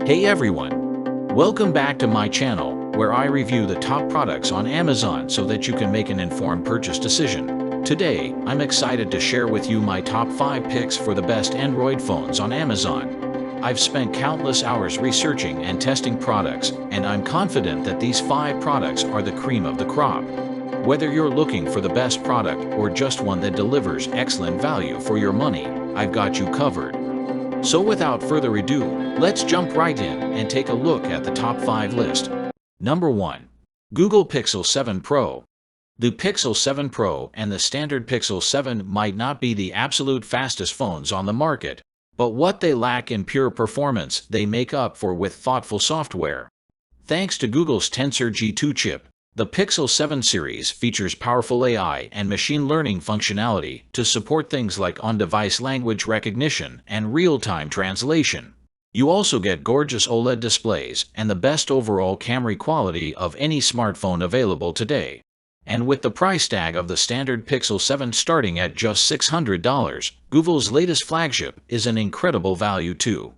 Hey everyone! Welcome back to my channel, where I review the top products on Amazon so that you can make an informed purchase decision. Today, I'm excited to share with you my top 5 picks for the best Android phones on Amazon. I've spent countless hours researching and testing products, and I'm confident that these 5 products are the cream of the crop. Whether you're looking for the best product or just one that delivers excellent value for your money, I've got you covered. So without further ado, let's jump right in and take a look at the top 5 list. Number 1. Google Pixel 7 Pro. The Pixel 7 Pro and the standard Pixel 7 might not be the absolute fastest phones on the market, but what they lack in pure performance they make up for with thoughtful software. Thanks to Google's Tensor G2 chip, the Pixel 7 series features powerful AI and machine learning functionality to support things like on-device language recognition and real-time translation. You also get gorgeous OLED displays and the best overall camera quality of any smartphone available today. And with the price tag of the standard Pixel 7 starting at just $600, Google's latest flagship is an incredible value too.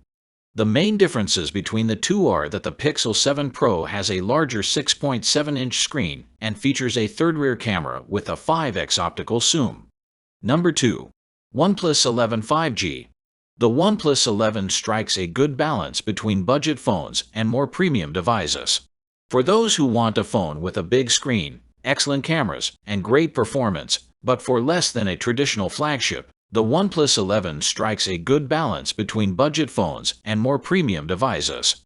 The main differences between the two are that the Pixel 7 Pro has a larger 6.7-inch screen and features a third rear camera with a 5x optical zoom. Number 2. OnePlus 11 5G. The OnePlus 11 strikes a good balance between budget phones and more premium devices. For those who want a phone with a big screen, excellent cameras, and great performance, but for less than a traditional flagship, the OnePlus 11 strikes a good balance between budget phones and more premium devices.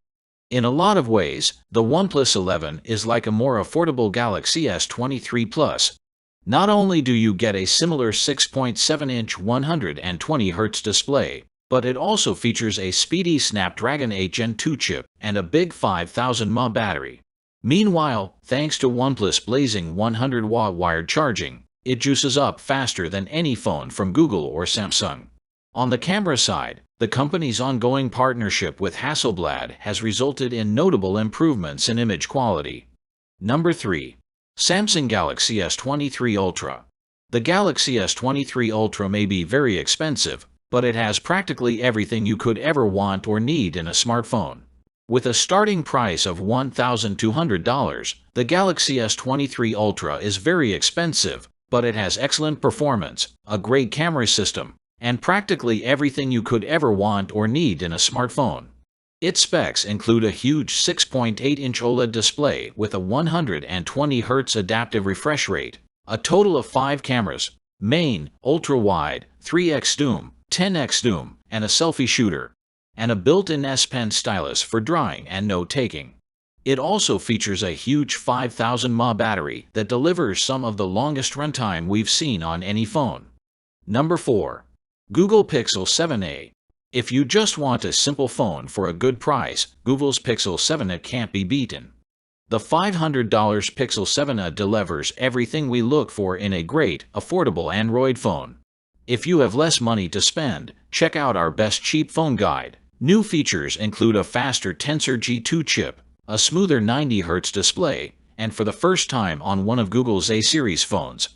In a lot of ways, the OnePlus 11 is like a more affordable Galaxy S23 Plus. Not only do you get a similar 6.7-inch 120Hz display, but it also features a speedy Snapdragon 8 Gen 2 chip and a big 5000 mAh battery. Meanwhile, thanks to OnePlus blazing 100-watt wired charging, it juices up faster than any phone from Google or Samsung. On the camera side, the company's ongoing partnership with Hasselblad has resulted in notable improvements in image quality. Number 3. Samsung Galaxy S23 Ultra. The Galaxy S23 Ultra may be very expensive, but it has practically everything you could ever want or need in a smartphone. With a starting price of $1,200, the Galaxy S23 Ultra is very expensive, but it has excellent performance, a great camera system, and practically everything you could ever want or need in a smartphone. Its specs include a huge 6.8-inch OLED display with a 120Hz adaptive refresh rate, a total of 5 cameras, main, ultra-wide, 3x zoom, 10x zoom, and a selfie shooter, and a built-in S Pen stylus for drawing and note-taking. It also features a huge 5000 mAh battery that delivers some of the longest runtime we've seen on any phone. Number 4. Google Pixel 7a. If you just want a simple phone for a good price, Google's Pixel 7a can't be beaten. The $500 Pixel 7a delivers everything we look for in a great, affordable Android phone. If you have less money to spend, check out our best cheap phone guide. New features include a faster Tensor G2 chip, a smoother 90Hz display, and for the first time on one of Google's A-series phones,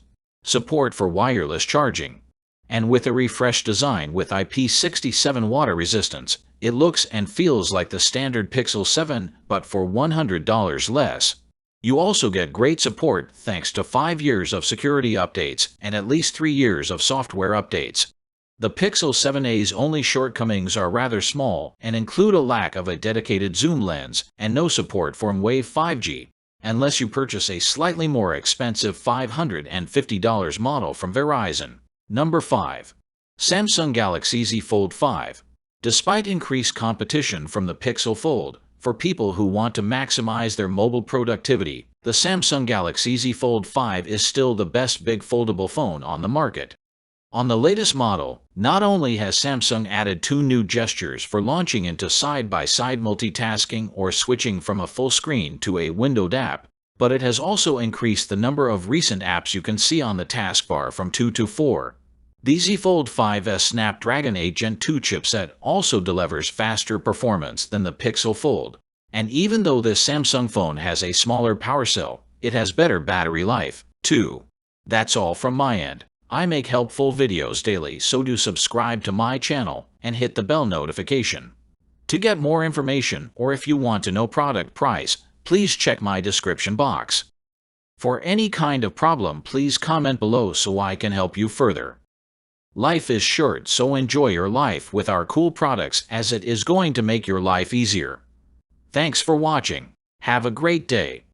support for wireless charging. And with a refreshed design with IP67 water resistance, it looks and feels like the standard Pixel 7, but for $100 less. You also get great support thanks to 5 years of security updates and at least 3 years of software updates. The Pixel 7a's only shortcomings are rather small and include a lack of a dedicated zoom lens and no support for Wave 5G, unless you purchase a slightly more expensive $550 model from Verizon. Number 5. Samsung Galaxy Z Fold 5. Despite increased competition from the Pixel Fold, for people who want to maximize their mobile productivity, the Samsung Galaxy Z Fold 5 is still the best big foldable phone on the market. On the latest model, not only has Samsung added 2 new gestures for launching into side-by-side multitasking or switching from a full screen to a windowed app, but it has also increased the number of recent apps you can see on the taskbar from 2 to 4. The Z Fold 5's Snapdragon 8 Gen 2 chipset also delivers faster performance than the Pixel Fold, and even though this Samsung phone has a smaller power cell, it has better battery life, too. That's all from my end. I make helpful videos daily, so do subscribe to my channel and hit the bell notification. To get more information, or if you want to know product price, please check my description box. For any kind of problem, please comment below so I can help you further. Life is short, so enjoy your life with our cool products, as it is going to make your life easier. Thanks for watching. Have a great day.